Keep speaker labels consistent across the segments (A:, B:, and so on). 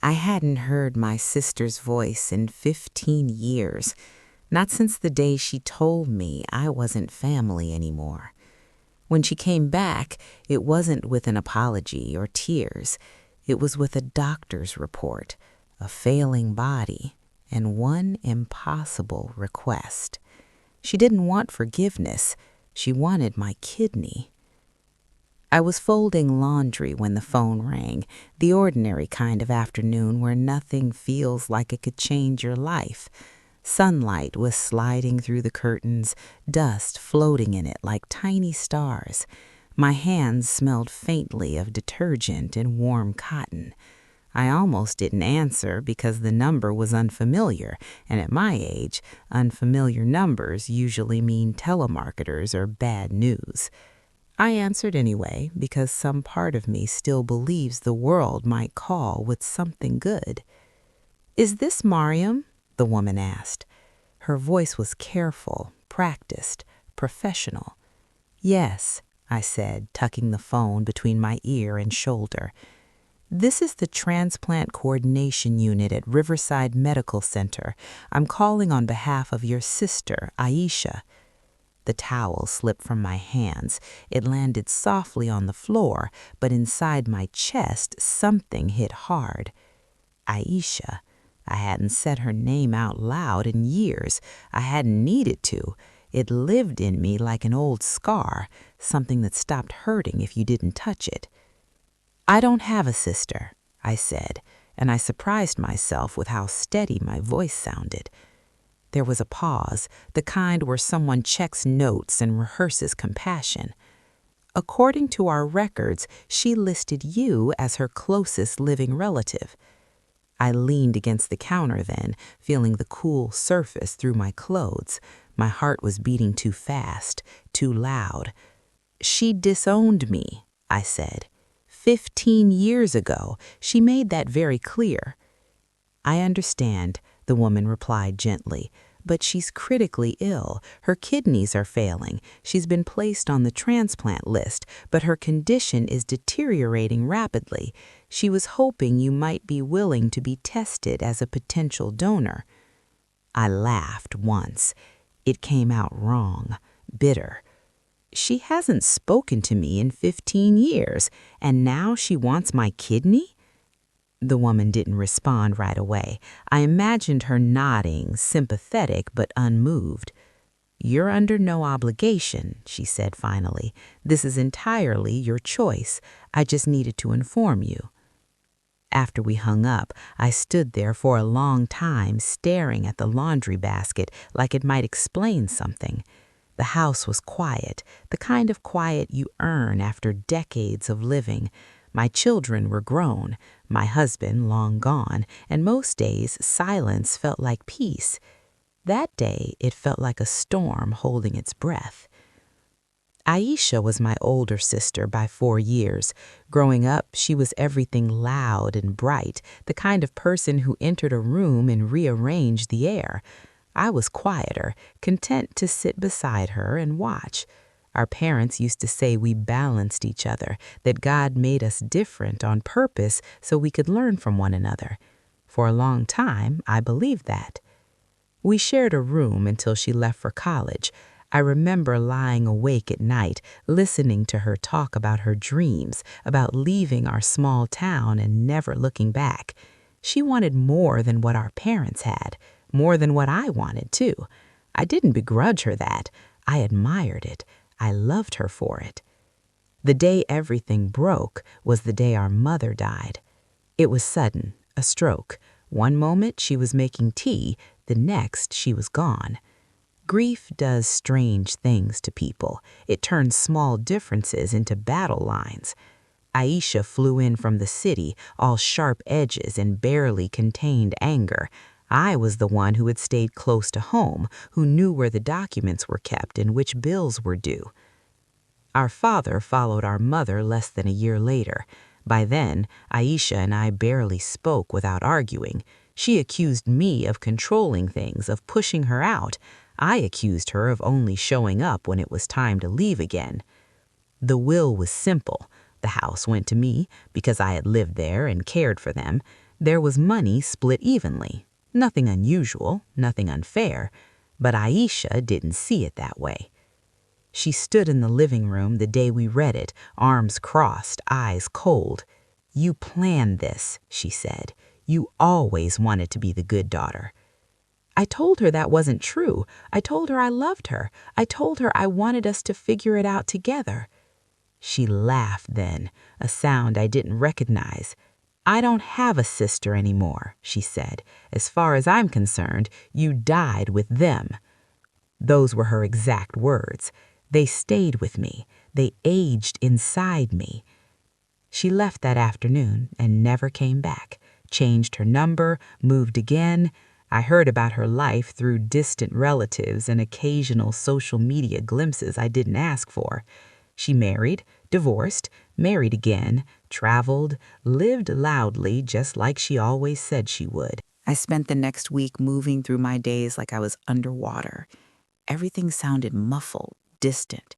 A: I hadn't heard my sister's voice in 15 years, not since the day she told me I wasn't family anymore. When she came back, it wasn't with an apology or tears. It was with a doctor's report, a failing body, and one impossible request. She didn't want forgiveness. She wanted my kidney. I was folding laundry when the phone rang, the ordinary kind of afternoon where nothing feels like it could change your life. Sunlight was sliding through the curtains, dust floating in it like tiny stars. My hands smelled faintly of detergent and warm cotton. I almost didn't answer because the number was unfamiliar, and at my age, unfamiliar numbers usually mean telemarketers or bad news. I answered anyway because some part of me still believes the world might call with something good. "Is this Maryam?" the woman asked. Her voice was careful, practiced, professional. "Yes," I said, tucking the phone between my ear and shoulder. "This is the Transplant Coordination Unit at Riverside Medical Center. I'm calling on behalf of your sister, Aisha." The towel slipped from my hands. It landed softly on the floor, but inside my chest, something hit hard. Aisha. I hadn't said her name out loud in years. I hadn't needed to. It lived in me like an old scar, something that stopped hurting if you didn't touch it. "I don't have a sister," I said, and I surprised myself with how steady my voice sounded. There was a pause, the kind where someone checks notes and rehearses compassion. "According to our records, she listed you as her closest living relative." I leaned against the counter then, feeling the cool surface through my clothes. My heart was beating too fast, too loud. "She disowned me," I said. 15 years ago, she made that very clear. "I understand," the woman replied gently, "but she's critically ill. Her kidneys are failing. She's been placed on the transplant list, but her condition is deteriorating rapidly. She was hoping you might be willing to be tested as a potential donor." I laughed once. It came out wrong, bitter. "She hasn't spoken to me in 15 years, and now she wants my kidney?" The woman didn't respond right away. I imagined her nodding, sympathetic but unmoved. "You're under no obligation," she said finally. "This is entirely your choice. I just needed to inform you." After we hung up, I stood there for a long time staring at the laundry basket like it might explain something. The house was quiet, the kind of quiet you earn after decades of living. My children were grown, my husband long gone, and most days silence felt like peace. That day it felt like a storm holding its breath. Aisha was my older sister by 4 years. Growing up, she was everything loud and bright, the kind of person who entered a room and rearranged the air. I was quieter, content to sit beside her and watch. Our parents used to say we balanced each other, that God made us different on purpose so we could learn from one another. For a long time, I believed that. We shared a room until she left for college. I remember lying awake at night, listening to her talk about her dreams, about leaving our small town and never looking back. She wanted more than what our parents had, more than what I wanted, too. I didn't begrudge her that. I admired it. I loved her for it. The day everything broke was the day our mother died. It was sudden, a stroke. One moment she was making tea, the next she was gone. Grief does strange things to people. It turns small differences into battle lines. Aisha flew in from the city, all sharp edges and barely contained anger. I was the one who had stayed close to home, who knew where the documents were kept and which bills were due. Our father followed our mother less than a year later. By then, Aisha and I barely spoke without arguing. She accused me of controlling things, of pushing her out. I accused her of only showing up when it was time to leave again. The will was simple. The house went to me because I had lived there and cared for them. There was money split evenly. Nothing unusual, nothing unfair, but Aisha didn't see it that way. She stood in the living room the day we read it, arms crossed, eyes cold. "You planned this," she said. "You always wanted to be the good daughter." I told her that wasn't true. I told her I loved her. I told her I wanted us to figure it out together. She laughed then, a sound I didn't recognize. "I don't have a sister anymore," she said. "As far as I'm concerned, you died with them." Those were her exact words. They stayed with me. They aged inside me. She left that afternoon and never came back, changed her number, moved again. I heard about her life through distant relatives and occasional social media glimpses I didn't ask for. She married, divorced, married again, traveled, lived loudly just like she always said she would. I spent the next week moving through my days like I was underwater. Everything sounded muffled, distant.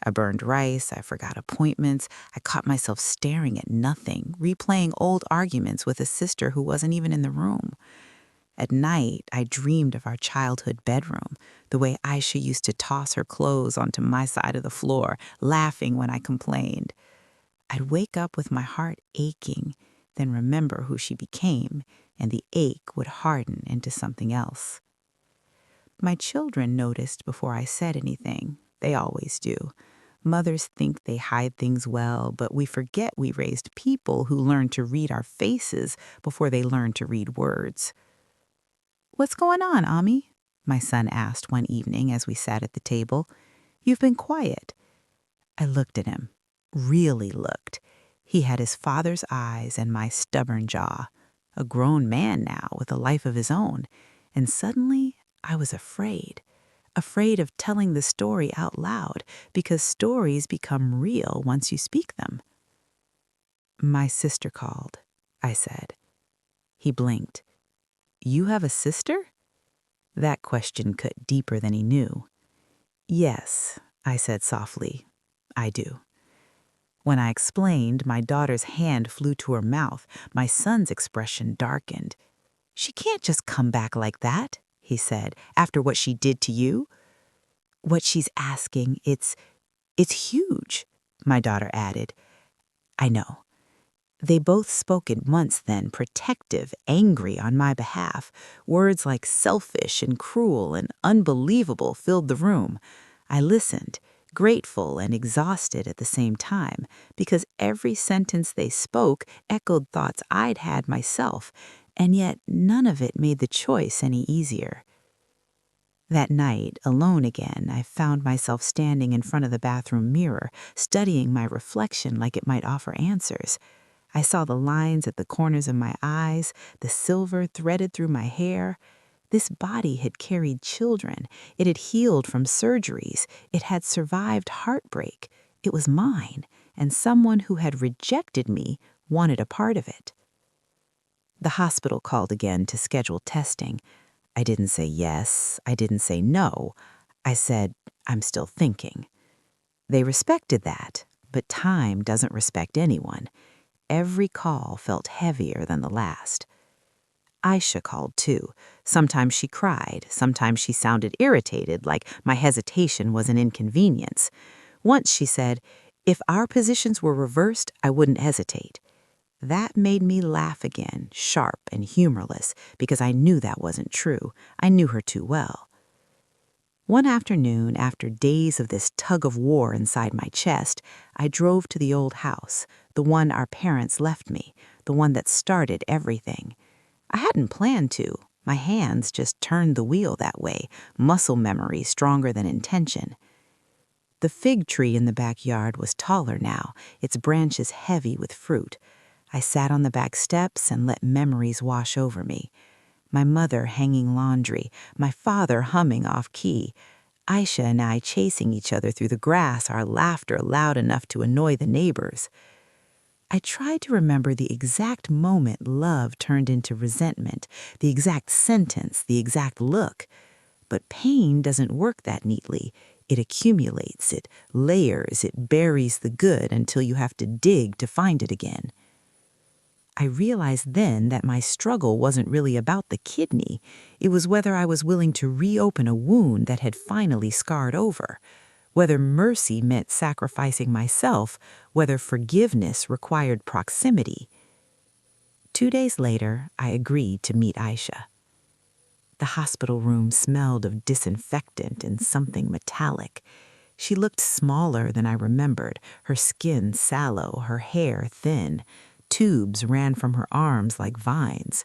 A: I burned rice, I forgot appointments, I caught myself staring at nothing, replaying old arguments with a sister who wasn't even in the room. At night, I dreamed of our childhood bedroom, the way Aisha used to toss her clothes onto my side of the floor, laughing when I complained. I'd wake up with my heart aching, then remember who she became, and the ache would harden into something else. My children noticed before I said anything. They always do. Mothers think they hide things well, but we forget we raised people who learned to read our faces before they learned to read words. "What's going on, Ami?" my son asked one evening as we sat at the table. "You've been quiet." I looked at him, really looked. He had his father's eyes and my stubborn jaw. A grown man now with a life of his own. And suddenly, I was afraid of telling the story out loud, because stories become real once you speak them. "My sister called," I said. He blinked. "You have a sister?" That question cut deeper than he knew. "Yes," I said softly, "I do." When I explained, my daughter's hand flew to her mouth. My son's expression darkened. "She can't just come back like that," he said, "after what she did to you." "What she's asking, it's huge," my daughter added. "I know." They both spoke at once then, protective, angry on my behalf. Words like selfish and cruel and unbelievable filled the room. I listened, grateful and exhausted at the same time, because every sentence they spoke echoed thoughts I'd had myself, and yet none of it made the choice any easier. That night, alone again, I found myself standing in front of the bathroom mirror, studying my reflection like it might offer answers. I saw the lines at the corners of my eyes, the silver threaded through my hair. This body had carried children. It had healed from surgeries. It had survived heartbreak. It was mine, and someone who had rejected me wanted a part of it. The hospital called again to schedule testing. I didn't say yes. I didn't say no. I said, "I'm still thinking." They respected that, but time doesn't respect anyone. Every call felt heavier than the last. Aisha called too. Sometimes she cried. Sometimes she sounded irritated, like my hesitation was an inconvenience. Once she said, "If our positions were reversed, I wouldn't hesitate." That made me laugh again, sharp and humorless, because I knew that wasn't true. I knew her too well. One afternoon, after days of this tug of war inside my chest, I drove to the old house, the one our parents left me, the one that started everything. I hadn't planned to. My hands just turned the wheel that way, muscle memory stronger than intention. The fig tree in the backyard was taller now, its branches heavy with fruit. I sat on the back steps and let memories wash over me. My mother hanging laundry, my father humming off-key, Aisha and I chasing each other through the grass, our laughter loud enough to annoy the neighbors. I tried to remember the exact moment love turned into resentment, the exact sentence, the exact look. But pain doesn't work that neatly. It accumulates, it layers, it buries the good until you have to dig to find it again. I realized then that my struggle wasn't really about the kidney. It was whether I was willing to reopen a wound that had finally scarred over, whether mercy meant sacrificing myself, whether forgiveness required proximity. 2 days later, I agreed to meet Aisha. The hospital room smelled of disinfectant and something metallic. She looked smaller than I remembered, her skin sallow, her hair thin. Tubes ran from her arms like vines.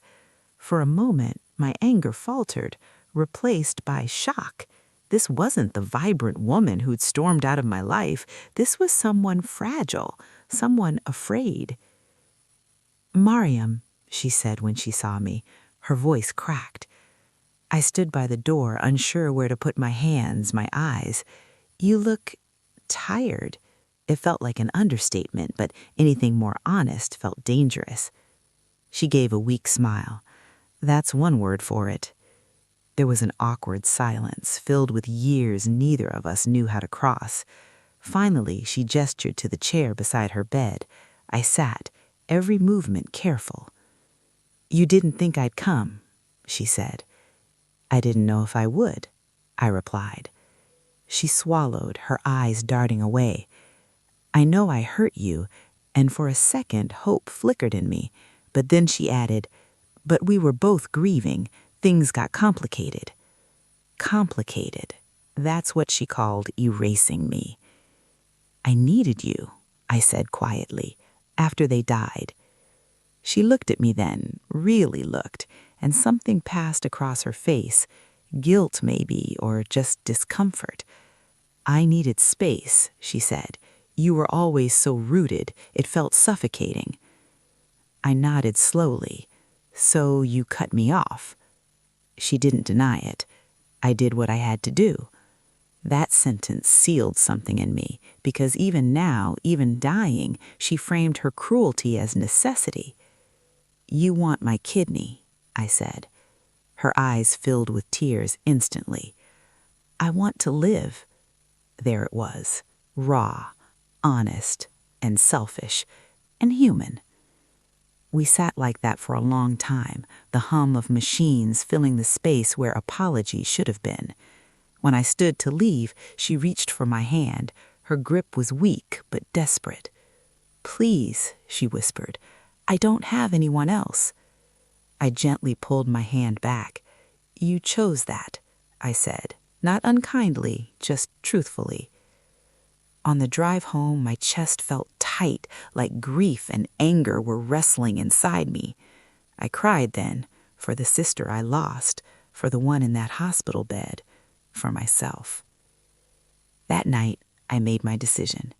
A: For a moment, my anger faltered, replaced by shock. This wasn't the vibrant woman who'd stormed out of my life. This was someone fragile, someone afraid. "Maryam," she said when she saw me. Her voice cracked. I stood by the door, unsure where to put my hands, my eyes. "You look tired." It felt like an understatement, but anything more honest felt dangerous. She gave a weak smile. "That's one word for it." There was an awkward silence, filled with years neither of us knew how to cross. Finally, she gestured to the chair beside her bed. I sat, every movement careful. "You didn't think I'd come," she said. "I didn't know if I would," I replied. She swallowed, her eyes darting away. "I know I hurt you," and for a second hope flickered in me. But then she added, "But we were both grieving. Things got complicated." Complicated. That's what she called erasing me. "I needed you," I said quietly, "after they died." She looked at me then, really looked, and something passed across her face. Guilt, maybe, or just discomfort. "I needed space," she said. "You were always so rooted, it felt suffocating." I nodded slowly. "So you cut me off." She didn't deny it. I did what I had to do. That sentence sealed something in me, because even now, even dying, she framed her cruelty as necessity. "You want my kidney," I said. Her eyes filled with tears instantly. "I want to live." There it was, raw, honest, and selfish, and human. We sat like that for a long time, the hum of machines filling the space where apology should have been. When I stood to leave, she reached for my hand. Her grip was weak but desperate. "Please," she whispered, "I don't have anyone else." I gently pulled my hand back. "You chose that," I said, not unkindly, just truthfully. On the drive home, my chest felt tight, like grief and anger were wrestling inside me. I cried then, for the sister I lost, for the one in that hospital bed, for myself. That night, I made my decision.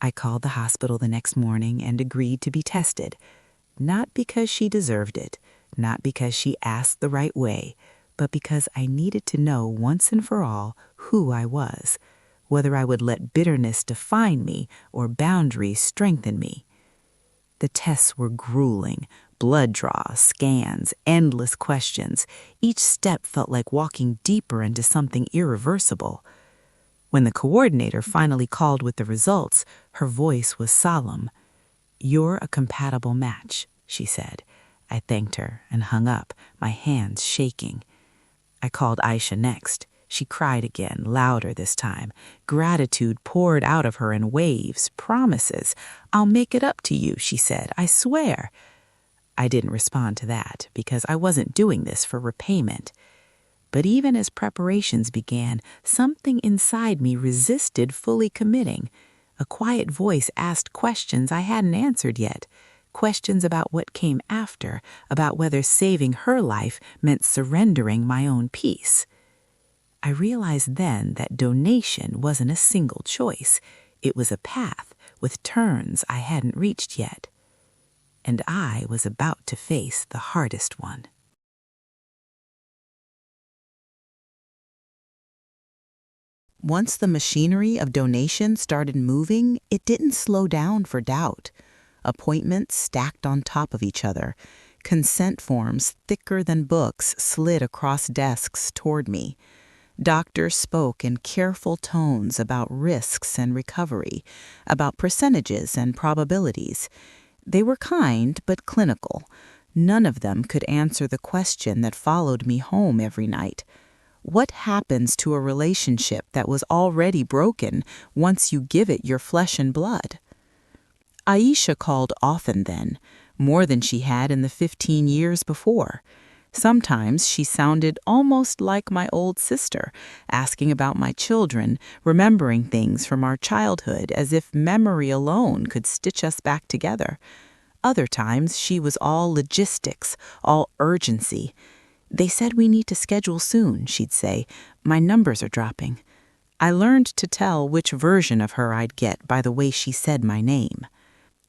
A: I called the hospital the next morning and agreed to be tested, not because she deserved it, not because she asked the right way, but because I needed to know once and for all who I was, whether I would let bitterness define me or boundaries strengthen me. The tests were grueling, blood draws, scans, endless questions. Each step felt like walking deeper into something irreversible. When the coordinator finally called with the results, her voice was solemn. "You're a compatible match," she said. I thanked her and hung up, my hands shaking. I called Aisha next. She cried again, louder this time. Gratitude poured out of her in waves, promises. "I'll make it up to you," she said. "I swear." I didn't respond to that because I wasn't doing this for repayment. But even as preparations began, something inside me resisted fully committing. A quiet voice asked questions I hadn't answered yet. Questions about what came after, about whether saving her life meant surrendering my own peace. I realized then that donation wasn't a single choice. It was a path with turns I hadn't reached yet. And I was about to face the hardest one. Once the machinery of donation started moving, it didn't slow down for doubt. Appointments stacked on top of each other. Consent forms thicker than books slid across desks toward me. Doctors spoke in careful tones about risks and recovery, about percentages and probabilities. They were kind but clinical. None of them could answer the question that followed me home every night. What happens to a relationship that was already broken once you give it your flesh and blood? Aisha called often then, more than she had in the 15 years before. Sometimes she sounded almost like my old sister, asking about my children, remembering things from our childhood as if memory alone could stitch us back together. Other times she was all logistics, all urgency. "They said we need to schedule soon," she'd say. "My numbers are dropping." I learned to tell which version of her I'd get by the way she said my name.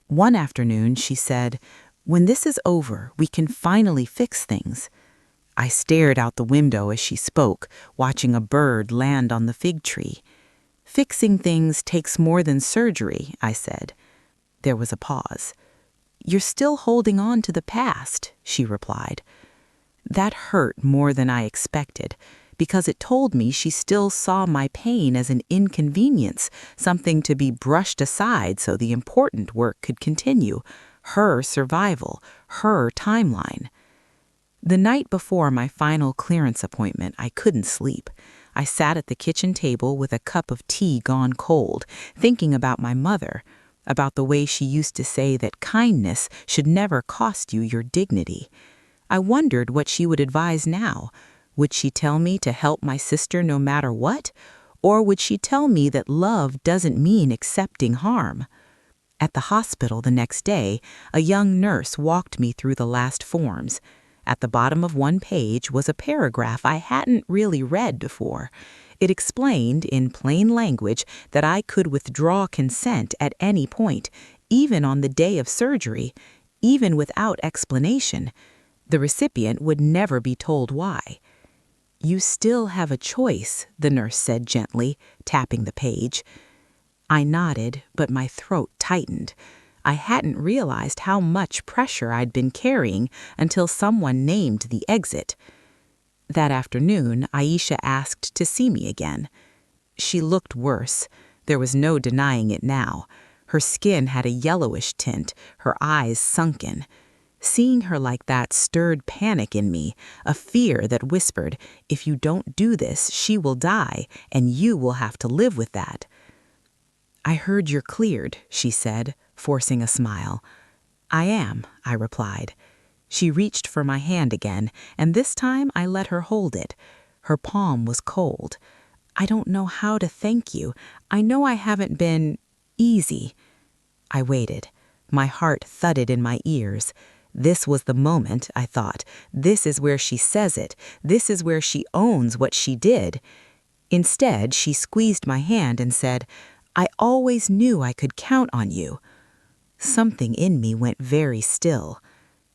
A: One afternoon she said, "When this is over, we can finally fix things." I stared out the window as she spoke, watching a bird land on the fig tree. "Fixing things takes more than surgery," I said. There was a pause. "You're still holding on to the past," she replied. That hurt more than I expected, because it told me she still saw my pain as an inconvenience, something to be brushed aside so the important work could continue, her survival, her timeline. The night before my final clearance appointment, I couldn't sleep. I sat at the kitchen table with a cup of tea gone cold, thinking about my mother, about the way she used to say that kindness should never cost you your dignity. I wondered what she would advise now. Would she tell me to help my sister no matter what? Or would she tell me that love doesn't mean accepting harm? At the hospital the next day, a young nurse walked me through the last forms. At the bottom of one page was a paragraph I hadn't really read before. It explained in plain language that I could withdraw consent at any point, even on the day of surgery, even without explanation. The recipient would never be told why. "You still have a choice," the nurse said gently, tapping the page. I nodded, but my throat tightened. I hadn't realized how much pressure I'd been carrying until someone named the exit. That afternoon, Aisha asked to see me again. She looked worse. There was no denying it now. Her skin had a yellowish tint, her eyes sunken. Seeing her like that stirred panic in me, a fear that whispered, "If you don't do this, she will die, and you will have to live with that." "I heard you're cleared," she said, forcing a smile. "I am," I replied. She reached for my hand again, and this time I let her hold it. Her palm was cold. "I don't know how to thank you. I know I haven't been easy." I waited. My heart thudded in my ears. This was the moment, I thought. This is where she says it. This is where she owns what she did. Instead, she squeezed my hand and said, "I always knew I could count on you." Something in me went very still.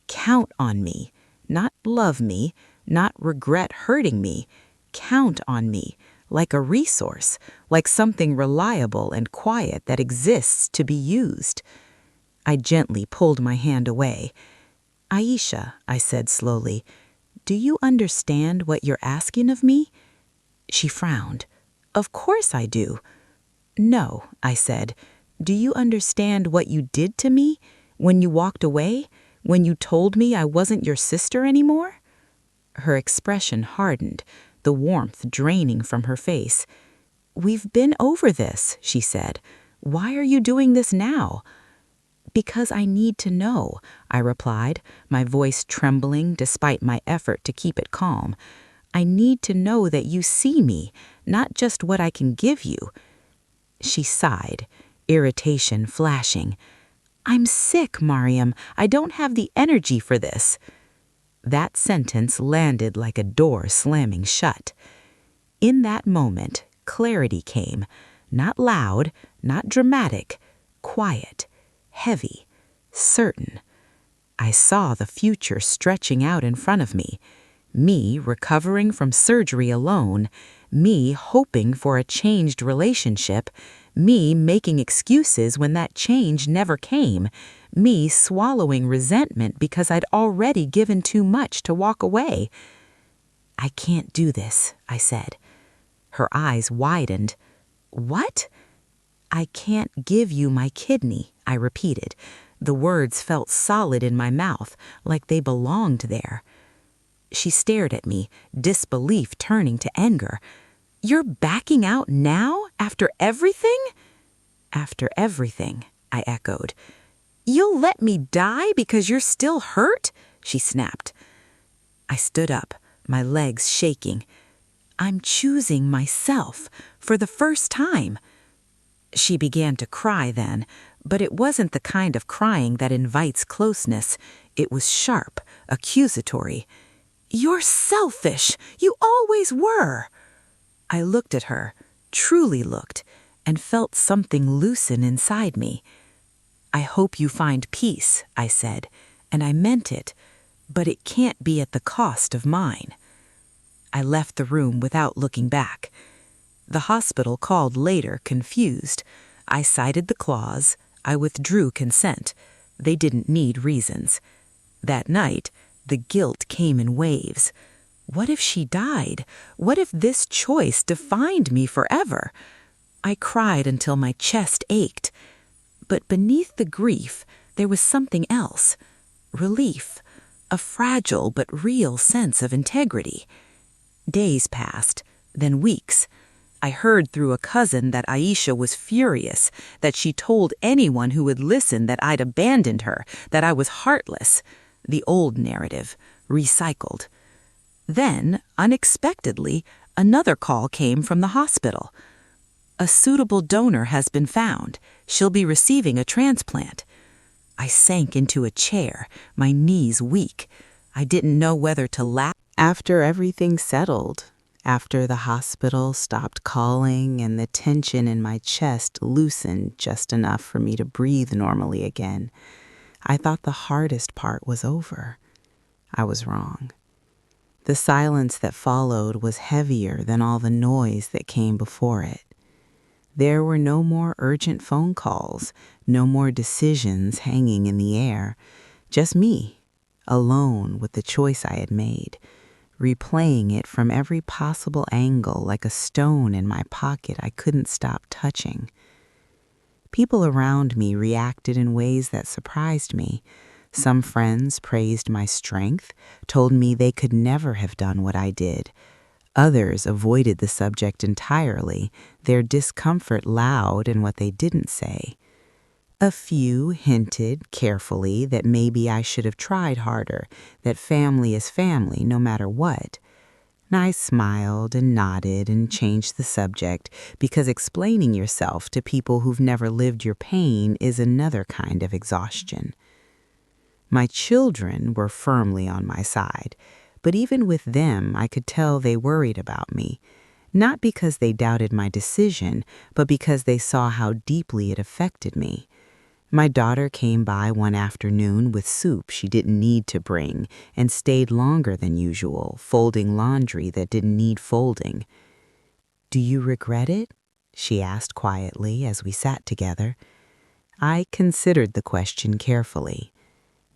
A: Count on me. Not love me, not regret hurting me. Count on me, like a resource, like something reliable and quiet that exists to be used. I gently pulled my hand away. "Aisha," I said slowly, "do you understand what you're asking of me?" She frowned. "Of course I do." "No," I said. "Do you understand what you did to me? When you walked away? When you told me I wasn't your sister anymore?" Her expression hardened, the warmth draining from her face. "We've been over this," she said. "Why are you doing this now?" "Because I need to know," I replied, my voice trembling despite my effort to keep it calm. "I need to know that you see me, not just what I can give you." She sighed, irritation flashing. "I'm sick, Maryam. I don't have the energy for this." That sentence landed like a door slamming shut. In that moment, clarity came, not loud, not dramatic, quiet, heavy, certain. I saw the future stretching out in front of me recovering from surgery alone, me hoping for a changed relationship, me making excuses when that change never came, me swallowing resentment because I'd already given too much to walk away. "I can't do this," I said. Her eyes widened. "What?" "I can't give you my kidney," I repeated. The words felt solid in my mouth, like they belonged there. She stared at me, disbelief turning to anger. "You're backing out now, after everything?" "After everything," I echoed. "You'll let me die because you're still hurt?" she snapped. I stood up, my legs shaking. "I'm choosing myself, for the first time." She began to cry then, but it wasn't the kind of crying that invites closeness. It was sharp, accusatory. "You're selfish! You always were!" I looked at her, truly looked, and felt something loosen inside me. "I hope you find peace," I said, and I meant it, but it can't be at the cost of mine. I left the room without looking back. The hospital called later, confused. I cited the clause. I withdrew consent. They didn't need reasons. That night, the guilt came in waves. What if she died? What if this choice defined me forever? I cried until my chest ached. But beneath the grief, there was something else. Relief. A fragile but real sense of integrity. Days passed, then weeks. I heard through a cousin that Aisha was furious, that she told anyone who would listen that I'd abandoned her, that I was heartless. The old narrative, recycled. Then, unexpectedly, another call came from the hospital. "A suitable donor has been found. She'll be receiving a transplant." I sank into a chair, my knees weak. I didn't know whether to laugh. After everything settled, after the hospital stopped calling and the tension in my chest loosened just enough for me to breathe normally again, I thought the hardest part was over. I was wrong. The silence that followed was heavier than all the noise that came before it. There were no more urgent phone calls, no more decisions hanging in the air, just me, alone with the choice I had made, replaying it from every possible angle like a stone in my pocket I couldn't stop touching. People around me reacted in ways that surprised me. Some friends praised my strength, told me they could never have done what I did. Others avoided the subject entirely, their discomfort loud in what they didn't say. A few hinted carefully that maybe I should have tried harder, that family is family no matter what. I smiled and nodded and changed the subject because explaining yourself to people who've never lived your pain is another kind of exhaustion. My children were firmly on my side, but even with them I could tell they worried about me, not because they doubted my decision, but because they saw how deeply it affected me. My daughter came by one afternoon with soup she didn't need to bring and stayed longer than usual, folding laundry that didn't need folding. "Do you regret it?" she asked quietly as we sat together. I considered the question carefully.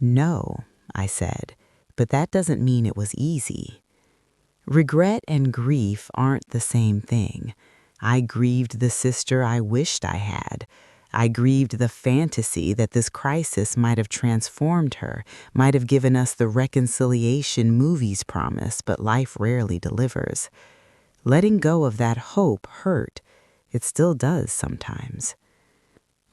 A: "No," I said, "but that doesn't mean it was easy." Regret and grief aren't the same thing. I grieved the sister I wished I had. I grieved the fantasy that this crisis might have transformed her, might have given us the reconciliation movies promise, but life rarely delivers. Letting go of that hope hurt. It still does sometimes.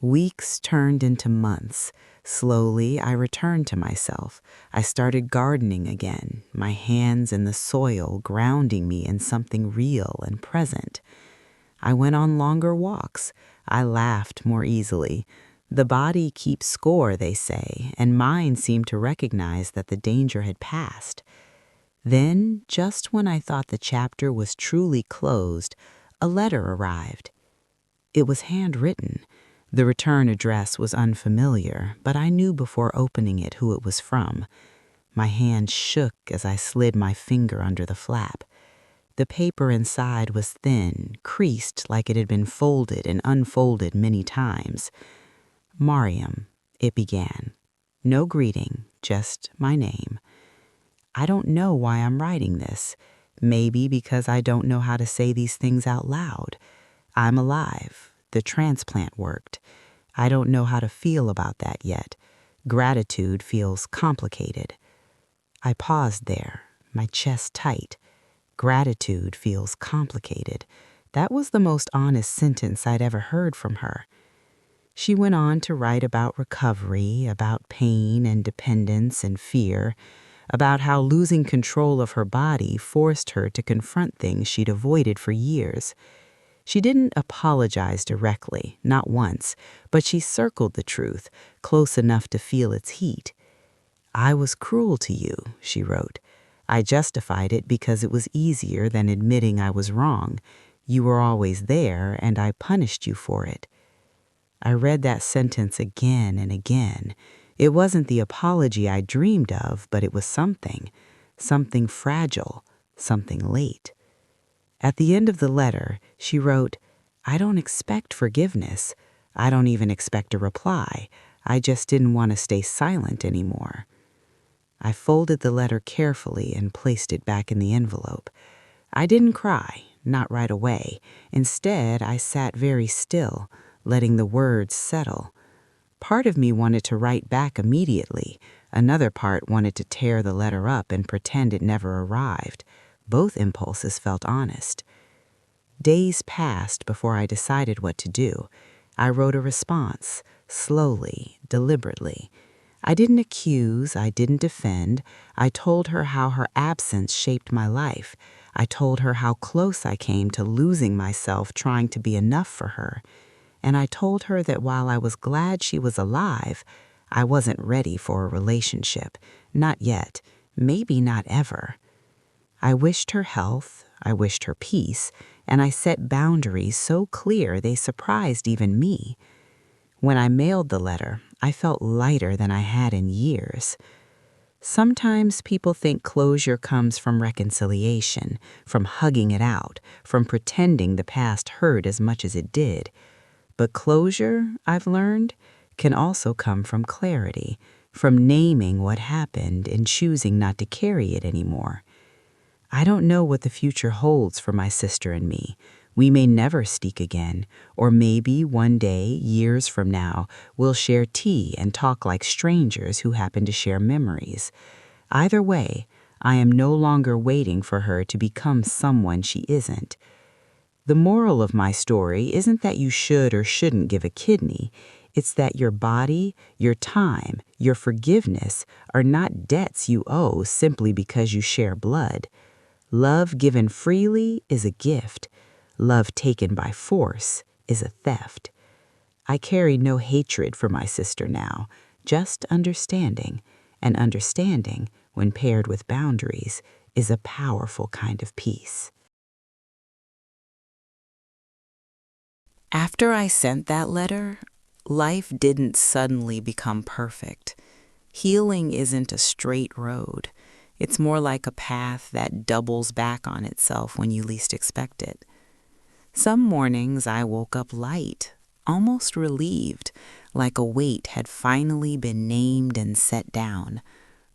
A: Weeks turned into months. Slowly, I returned to myself. I started gardening again, my hands in the soil grounding me in something real and present. I went on longer walks. I laughed more easily. The body keeps score, they say, and mine seemed to recognize that the danger had passed. Then, just when I thought the chapter was truly closed, a letter arrived. It was handwritten. The return address was unfamiliar, but I knew before opening it who it was from. My hand shook as I slid my finger under the flap. The paper inside was thin, creased like it had been folded and unfolded many times. "Maryam," it began. No greeting, just my name. I don't know why I'm writing this. Maybe because I don't know how to say these things out loud. I'm alive. The transplant worked. I don't know how to feel about that yet. Gratitude feels complicated. I paused there, my chest tight. Gratitude feels complicated. That was the most honest sentence I'd ever heard from her. She went on to write about recovery, about pain and dependence and fear, about how losing control of her body forced her to confront things she'd avoided for years. She didn't apologize directly, not once, but she circled the truth, close enough to feel its heat. "I was cruel to you," she wrote. "I justified it because it was easier than admitting I was wrong. You were always there, and I punished you for it." I read that sentence again and again. It wasn't the apology I dreamed of, but it was something fragile, something late. At the end of the letter, she wrote, "I don't expect forgiveness. I don't even expect a reply. I just didn't want to stay silent anymore." I folded the letter carefully and placed it back in the envelope. I didn't cry, not right away. Instead, I sat very still, letting the words settle. Part of me wanted to write back immediately. Another part wanted to tear the letter up and pretend it never arrived. Both impulses felt honest. Days passed before I decided what to do. I wrote a response, slowly, deliberately. I didn't accuse, I didn't defend. I told her how her absence shaped my life. I told her how close I came to losing myself trying to be enough for her. And I told her that while I was glad she was alive, I wasn't ready for a relationship. Not yet. Maybe not ever. I wished her health, I wished her peace, and I set boundaries so clear they surprised even me. When I mailed the letter, I felt lighter than I had in years. Sometimes people think closure comes from reconciliation, from hugging it out, from pretending the past hurt as much as it did. But closure, I've learned, can also come from clarity, from naming what happened and choosing not to carry it anymore. I don't know what the future holds for my sister and me. We may never speak again, or maybe one day, years from now, we'll share tea and talk like strangers who happen to share memories. Either way, I am no longer waiting for her to become someone she isn't. The moral of my story isn't that you should or shouldn't give a kidney. It's that your body, your time, your forgiveness are not debts you owe simply because you share blood. Love given freely is a gift. Love taken by force is a theft. I carry no hatred for my sister now, just understanding. And understanding, when paired with boundaries, is a powerful kind of peace. After I sent that letter, life didn't suddenly become perfect. Healing isn't a straight road. It's more like a path that doubles back on itself when you least expect it. Some mornings I woke up light, almost relieved, like a weight had finally been named and set down.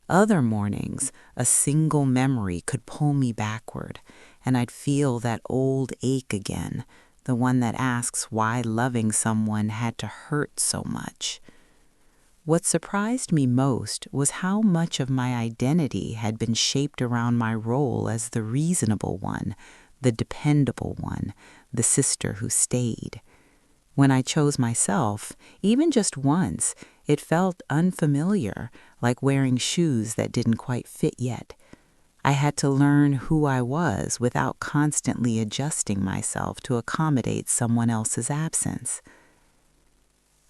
A: Other mornings, a single memory could pull me backward, and I'd feel that old ache again, the one that asks why loving someone had to hurt so much. What surprised me most was how much of my identity had been shaped around my role as the reasonable one, the dependable one, the sister who stayed. When I chose myself, even just once, it felt unfamiliar, like wearing shoes that didn't quite fit yet. I had to learn who I was without constantly adjusting myself to accommodate someone else's absence.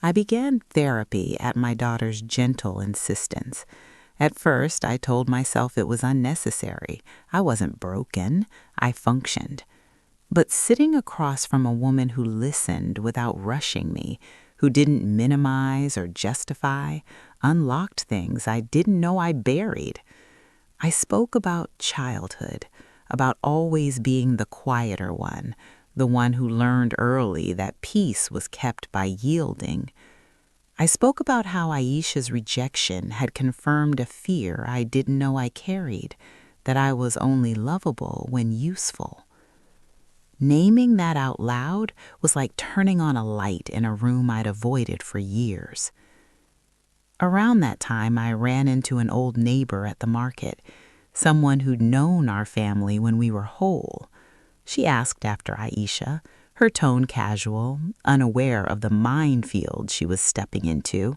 A: I began therapy at my daughter's gentle insistence. At first, I told myself it was unnecessary. I wasn't broken. I functioned. But sitting across from a woman who listened without rushing me, who didn't minimize or justify, unlocked things I didn't know I buried. I spoke about childhood, about always being the quieter one, the one who learned early that peace was kept by yielding. I spoke about how Aisha's rejection had confirmed a fear I didn't know I carried, that I was only lovable when useful. Naming that out loud was like turning on a light in a room I'd avoided for years. Around that time, I ran into an old neighbor at the market, someone who'd known our family when we were whole. She asked after Aisha, her tone casual, unaware of the minefield she was stepping into.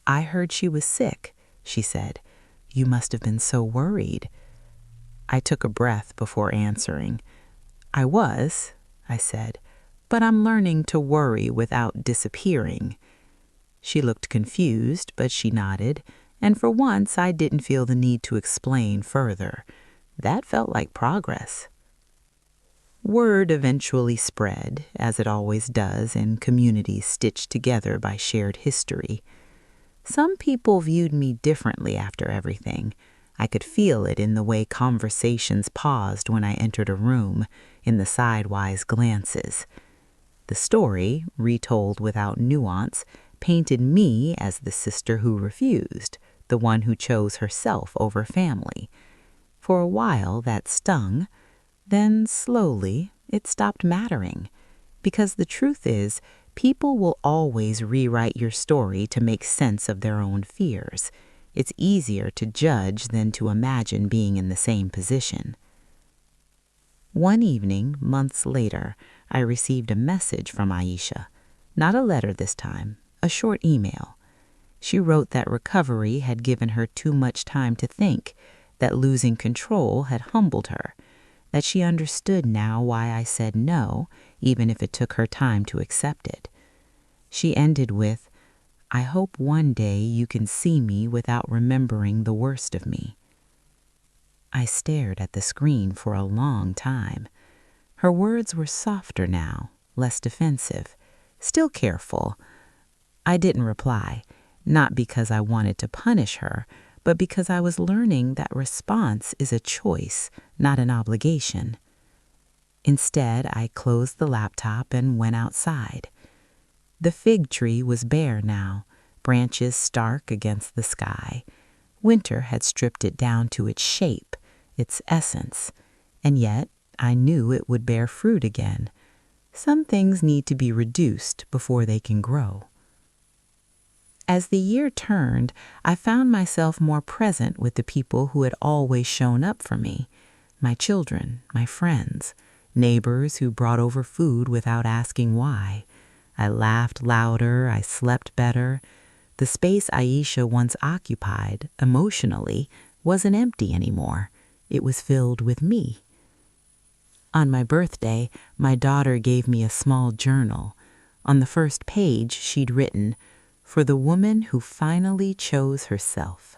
A: "I heard she was sick," she said. "You must have been so worried." I took a breath before answering. "I was," I said, "but I'm learning to worry without disappearing." She looked confused, but she nodded, and for once I didn't feel the need to explain further. That felt like progress. Word eventually spread, as it always does in communities stitched together by shared history. Some people viewed me differently after everything. I could feel it in the way conversations paused when I entered a room, in the sidewise glances. The story, retold without nuance, painted me as the sister who refused, the one who chose herself over family. For a while that stung, then slowly it stopped mattering. Because the truth is, people will always rewrite your story to make sense of their own fears. It's easier to judge than to imagine being in the same position. One evening, months later, I received a message from Aisha. Not a letter this time, a short email. She wrote that recovery had given her too much time to think, that losing control had humbled her, that she understood now why I said no, even if it took her time to accept it. She ended with, "I hope one day you can see me without remembering the worst of me." I stared at the screen for a long time. Her words were softer now, less defensive, still careful. I didn't reply, not because I wanted to punish her, but because I was learning that response is a choice, not an obligation. Instead, I closed the laptop and went outside. The fig tree was bare now, branches stark against the sky. Winter had stripped it down to its shape, its essence, and yet I knew it would bear fruit again. Some things need to be reduced before they can grow. As the year turned, I found myself more present with the people who had always shown up for me. My children, my friends, neighbors who brought over food without asking why. I laughed louder, I slept better. The space Aisha once occupied, emotionally, wasn't empty anymore. It was filled with me. On my birthday, my daughter gave me a small journal. On the first page, she'd written, "For the woman who finally chose herself."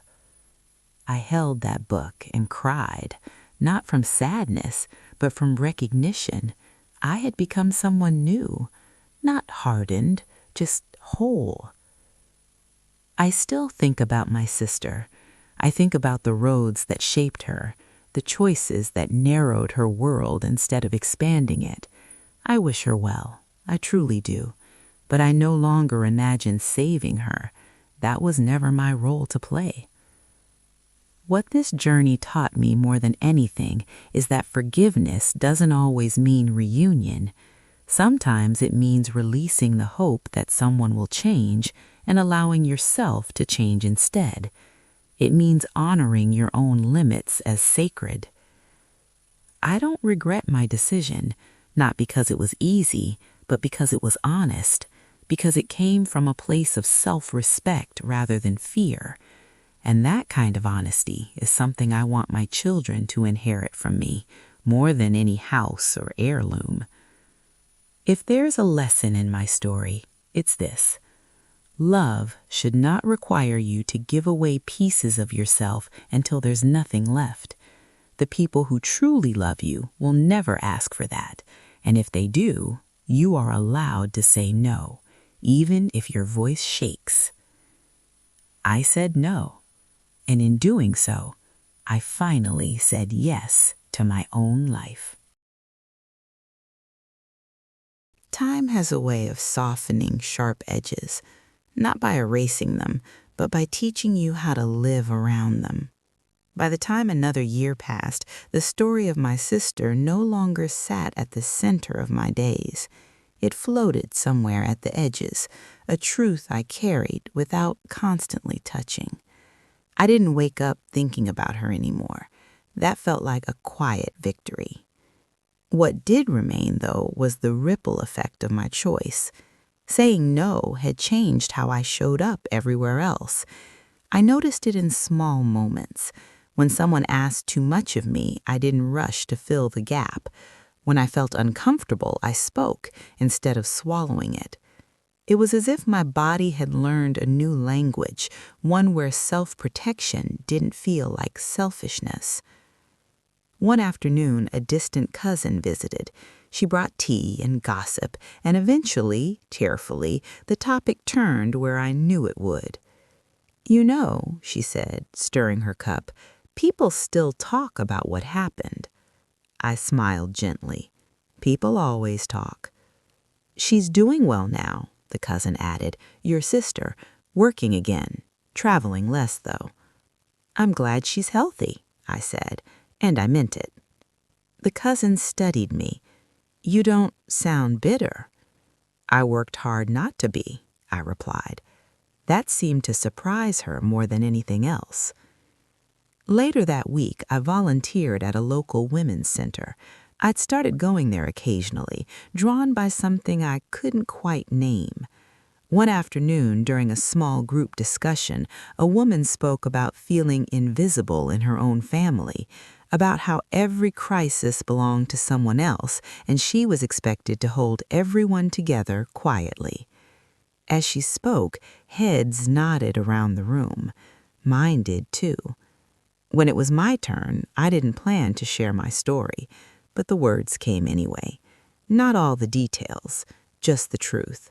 A: I held that book and cried, not from sadness, but from recognition. I had become someone new, not hardened, just whole. I still think about my sister. I think about the roads that shaped her, the choices that narrowed her world instead of expanding it. I wish her well, I truly do. But I no longer imagine saving her. That was never my role to play. What this journey taught me more than anything is that forgiveness doesn't always mean reunion. Sometimes it means releasing the hope that someone will change and allowing yourself to change instead. It means honoring your own limits as sacred. I don't regret my decision, not because it was easy, but because it was honest, because it came from a place of self-respect rather than fear. And that kind of honesty is something I want my children to inherit from me, more than any house or heirloom. If there's a lesson in my story, it's this. Love should not require you to give away pieces of yourself until there's nothing left. The people who truly love you will never ask for that, and if they do, you are allowed to say no, even if your voice shakes. I said no, and in doing so, I finally said yes to my own life. Time has a way of softening sharp edges, not by erasing them, but by teaching you how to live around them. By the time another year passed, the story of my sister no longer sat at the center of my days. It floated somewhere at the edges, a truth I carried without constantly touching. I didn't wake up thinking about her anymore. That felt like a quiet victory. What did remain, though, was the ripple effect of my choice. Saying no had changed how I showed up everywhere else. I noticed it in small moments. When someone asked too much of me, I didn't rush to fill the gap. When I felt uncomfortable, I spoke instead of swallowing it. It was as if my body had learned a new language, one where self-protection didn't feel like selfishness. One afternoon, a distant cousin visited. She brought tea and gossip, and eventually, tearfully, the topic turned where I knew it would. "You know," she said, stirring her cup, "people still talk about what happened." I smiled gently. People always talk. "She's doing well now," the cousin added. "Your sister, working again, traveling less, though." "I'm glad she's healthy," I said, and I meant it. The cousin studied me. "You don't sound bitter." "I worked hard not to be," I replied. That seemed to surprise her more than anything else. Later that week, I volunteered at a local women's center. I'd started going there occasionally, drawn by something I couldn't quite name. One afternoon, during a small group discussion, a woman spoke about feeling invisible in her own family, about how every crisis belonged to someone else and she was expected to hold everyone together quietly. As she spoke, heads nodded around the room. Mine did too. When it was my turn, I didn't plan to share my story, but the words came anyway. Not all the details, just the truth.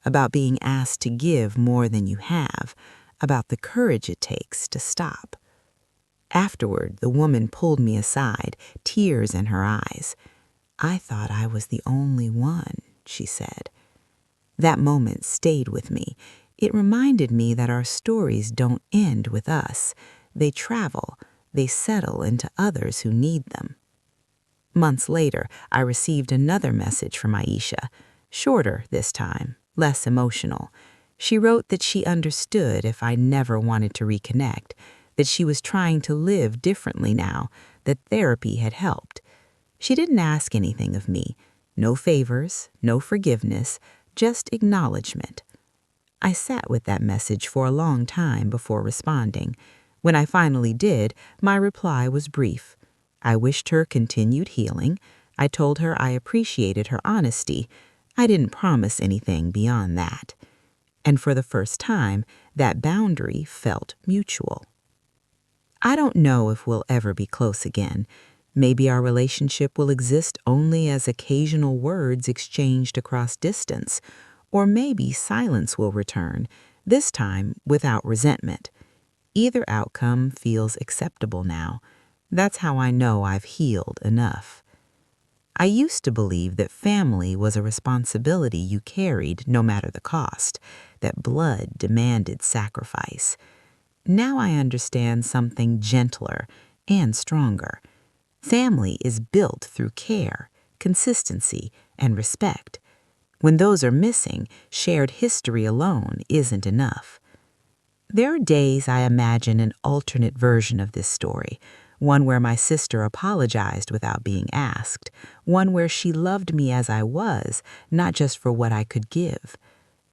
A: About being asked to give more than you have, about the courage it takes to stop. Afterward, the woman pulled me aside, tears in her eyes. "I thought I was the only one," she said. That moment stayed with me. It reminded me that our stories don't end with us. They travel, they settle into others who need them. Months later, I received another message from Aisha, shorter this time, less emotional. She wrote that she understood if I never wanted to reconnect, that she was trying to live differently now, that therapy had helped. She didn't ask anything of me, no favors, no forgiveness, just acknowledgement. I sat with that message for a long time before responding. When I finally did, my reply was brief. I wished her continued healing. I told her I appreciated her honesty. I didn't promise anything beyond that. And for the first time, that boundary felt mutual. I don't know if we'll ever be close again. Maybe our relationship will exist only as occasional words exchanged across distance, or maybe silence will return, this time without resentment. Either outcome feels acceptable now. That's how I know I've healed enough. I used to believe that family was a responsibility you carried no matter the cost, that blood demanded sacrifice. Now I understand something gentler and stronger. Family is built through care, consistency, and respect. When those are missing, shared history alone isn't enough. There are days I imagine an alternate version of this story, one where my sister apologized without being asked, one where she loved me as I was, not just for what I could give.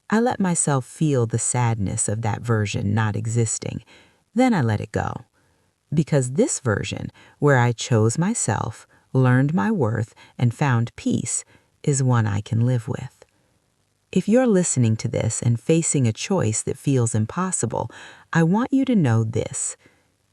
A: I let myself feel the sadness of that version not existing. Then I let it go. Because this version, where I chose myself, learned my worth, and found peace, is one I can live with. If you're listening to this and facing a choice that feels impossible, I want you to know this.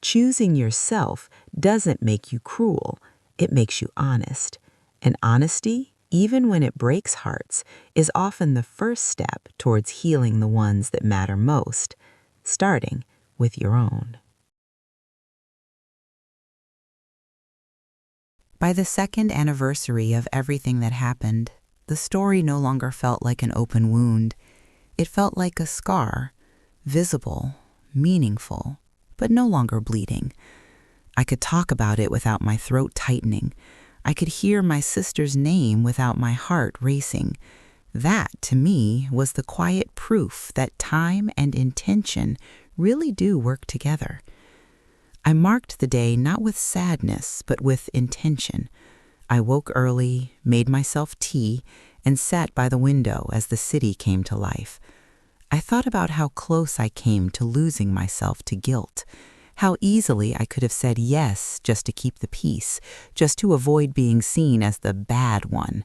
A: Choosing yourself doesn't make you cruel. It makes you honest. And honesty, even when it breaks hearts, is often the first step towards healing the ones that matter most, starting with your own. By the second anniversary of everything that happened, the story no longer felt like an open wound. It felt like a scar, visible, meaningful, but no longer bleeding. I could talk about it without my throat tightening. I could hear my sister's name without my heart racing. That, to me, was the quiet proof that time and intention really do work together. I marked the day not with sadness, but with intention. I woke early, made myself tea, and sat by the window as the city came to life. I thought about how close I came to losing myself to guilt, how easily I could have said yes just to keep the peace, just to avoid being seen as the bad one.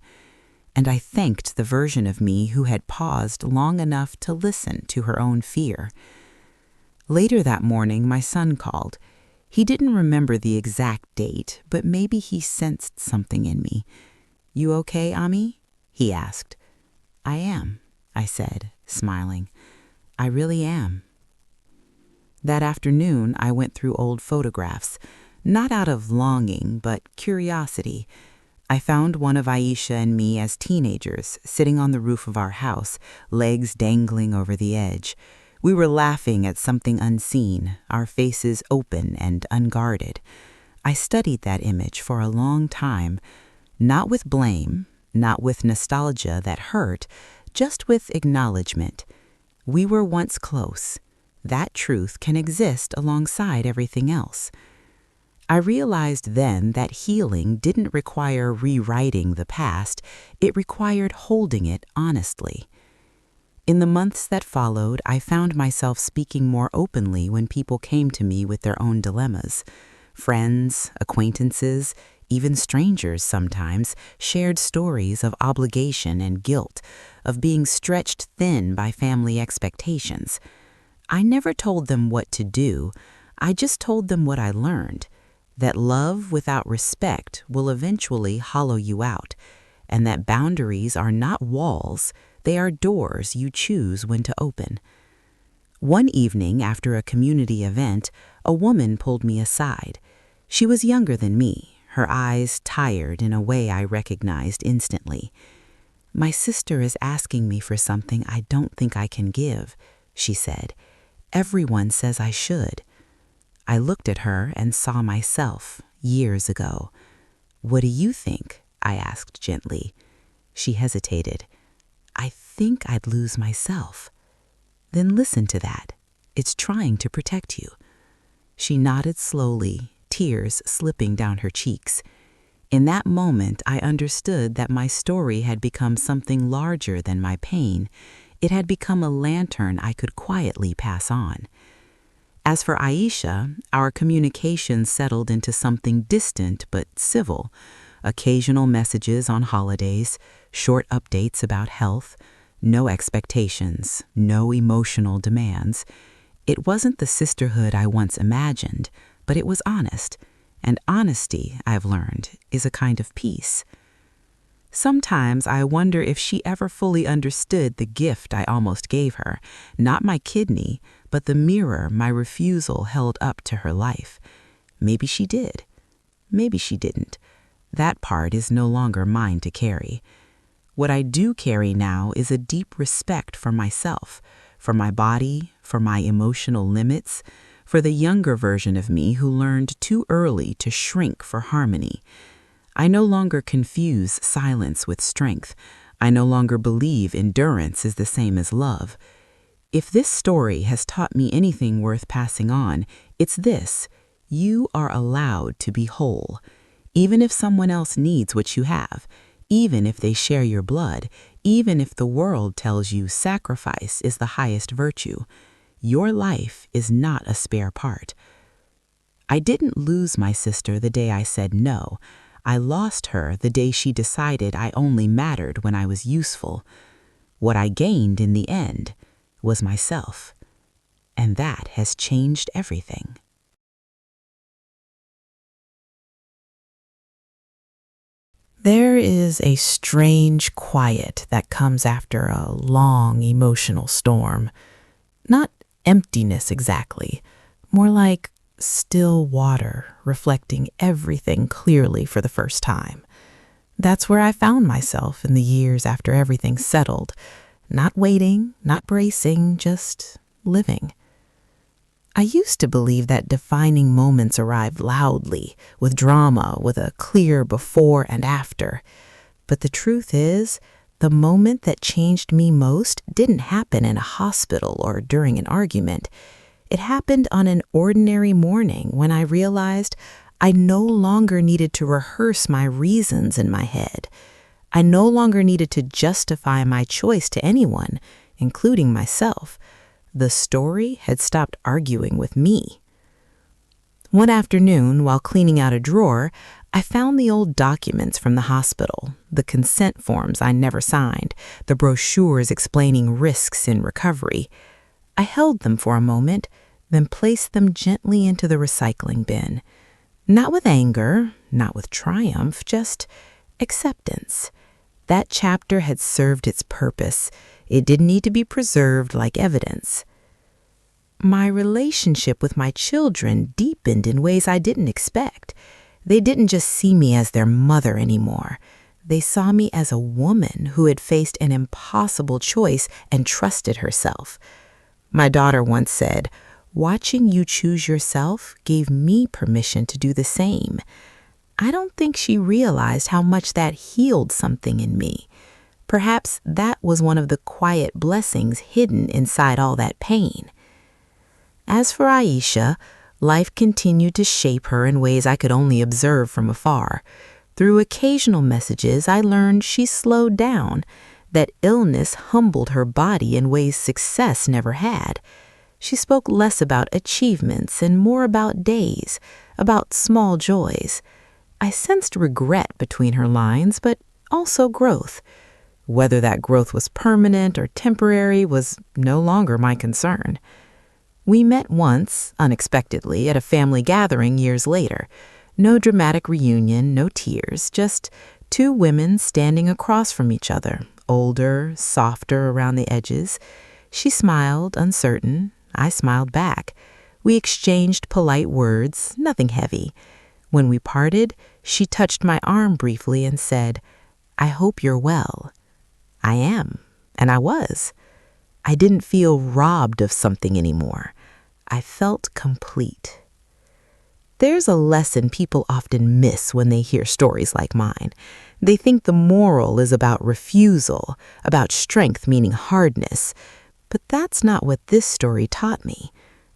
A: And I thanked the version of me who had paused long enough to listen to her own fear. Later that morning, my son called. He didn't remember the exact date, but maybe he sensed something in me. "You okay, Ami?" he asked. "I am," I said, smiling. "I really am." That afternoon, I went through old photographs, not out of longing, but curiosity. I found one of Aisha and me as teenagers, sitting on the roof of our house, legs dangling over the edge. We were laughing at something unseen, our faces open and unguarded. I studied that image for a long time, not with blame, not with nostalgia that hurt, just with acknowledgement. We were once close. That truth can exist alongside everything else. I realized then that healing didn't require rewriting the past, it required holding it honestly. In the months that followed, I found myself speaking more openly when people came to me with their own dilemmas. Friends, acquaintances, even strangers sometimes shared stories of obligation and guilt, of being stretched thin by family expectations. I never told them what to do, I just told them what I learned, that love without respect will eventually hollow you out, and that boundaries are not walls, they are doors you choose when to open. One evening after a community event, a woman pulled me aside. She was younger than me, her eyes tired in a way I recognized instantly. "My sister is asking me for something I don't think I can give," she said. "Everyone says I should." I looked at her and saw myself, years ago. "What do you think?" I asked gently. She hesitated. "I think I'd lose myself." "Then listen to that. It's trying to protect you." She nodded slowly, tears slipping down her cheeks. In that moment, I understood that my story had become something larger than my pain. It had become a lantern I could quietly pass on. As for Aisha, our communication settled into something distant but civil. Occasional messages on holidays, short updates about health, no expectations, no emotional demands. It wasn't the sisterhood I once imagined, but it was honest, and honesty, I've learned, is a kind of peace. Sometimes I wonder if she ever fully understood the gift I almost gave her, not my kidney, but the mirror my refusal held up to her life. Maybe she did. Maybe she didn't. That part is no longer mine to carry. What I do carry now is a deep respect for myself, for my body, for my emotional limits, for the younger version of me who learned too early to shrink for harmony. I no longer confuse silence with strength. I no longer believe endurance is the same as love. If this story has taught me anything worth passing on, it's this: you are allowed to be whole. Even if someone else needs what you have, even if they share your blood, even if the world tells you sacrifice is the highest virtue, your life is not a spare part. I didn't lose my sister the day I said no. I lost her the day she decided I only mattered when I was useful. What I gained in the end was myself, and that has changed everything. There is a strange quiet that comes after a long emotional storm. Not emptiness exactly, more like still water reflecting everything clearly for the first time. That's where I found myself in the years after everything settled. Not waiting, not bracing, just living. I used to believe that defining moments arrived loudly, with drama, with a clear before and after. But the truth is, the moment that changed me most didn't happen in a hospital or during an argument. It happened on an ordinary morning when I realized I no longer needed to rehearse my reasons in my head. I no longer needed to justify my choice to anyone, including myself. The story had stopped arguing with me. One afternoon, while cleaning out a drawer, I found the old documents from the hospital, the consent forms I never signed, the brochures explaining risks in recovery. I held them for a moment, then placed them gently into the recycling bin. Not with anger, not with triumph, just acceptance. That chapter had served its purpose. It didn't need to be preserved like evidence. My relationship with my children deepened in ways I didn't expect. They didn't just see me as their mother anymore. They saw me as a woman who had faced an impossible choice and trusted herself. My daughter once said, "Watching you choose yourself gave me permission to do the same." I don't think she realized how much that healed something in me. Perhaps that was one of the quiet blessings hidden inside all that pain. As for Aisha, life continued to shape her in ways I could only observe from afar. Through occasional messages, I learned she slowed down, that illness humbled her body in ways success never had. She spoke less about achievements and more about days, about small joys. I sensed regret between her lines, but also growth. Whether that growth was permanent or temporary was no longer my concern. We met once, unexpectedly, at a family gathering years later. No dramatic reunion, no tears, just two women standing across from each other, older, softer around the edges. She smiled, uncertain. I smiled back. We exchanged polite words, nothing heavy. When we parted, she touched my arm briefly and said, "I hope you're well." I am, and I was. I didn't feel robbed of something anymore. I felt complete. There's a lesson people often miss when they hear stories like mine. They think the moral is about refusal, about strength meaning hardness. But that's not what this story taught me.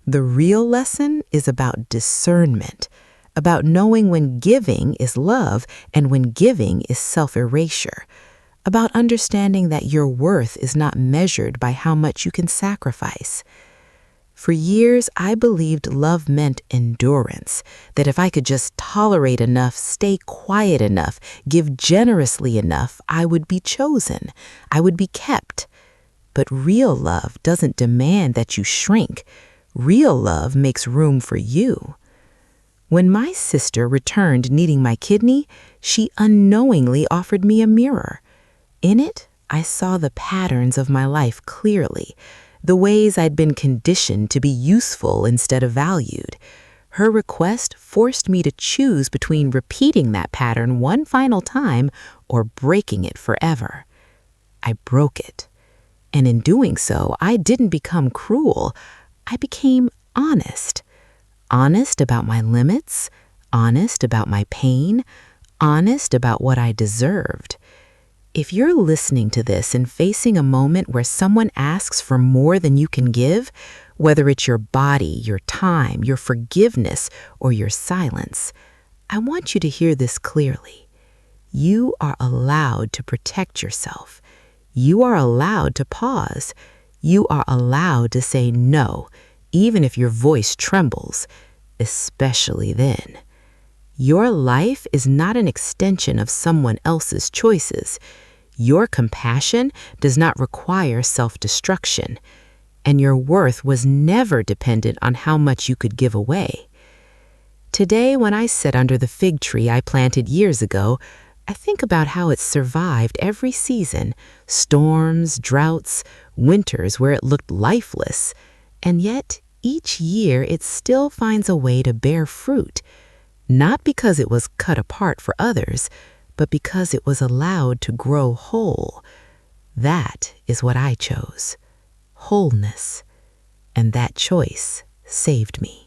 A: The real lesson is about discernment, about knowing when giving is love and when giving is self-erasure, about understanding that your worth is not measured by how much you can sacrifice. For years, I believed love meant endurance, that if I could just tolerate enough, stay quiet enough, give generously enough, I would be chosen, I would be kept. But real love doesn't demand that you shrink. Real love makes room for you. When my sister returned needing my kidney, she unknowingly offered me a mirror. In it, I saw the patterns of my life clearly, the ways I'd been conditioned to be useful instead of valued. Her request forced me to choose between repeating that pattern one final time or breaking it forever. I broke it. And in doing so, I didn't become cruel. I became honest. Honest about my limits, honest about my pain, honest about what I deserved. If you're listening to this and facing a moment where someone asks for more than you can give, whether it's your body, your time, your forgiveness, or your silence, I want you to hear this clearly. You are allowed to protect yourself. You are allowed to pause. You are allowed to say no, even if your voice trembles, especially then. Your life is not an extension of someone else's choices. Your compassion does not require self-destruction, and your worth was never dependent on how much you could give away. Today, when I sit under the fig tree I planted years ago, I think about how it survived every season, storms, droughts, winters where it looked lifeless, and yet each year it still finds a way to bear fruit, not because it was cut apart for others, but because it was allowed to grow whole. That is what I chose, wholeness, and that choice saved me.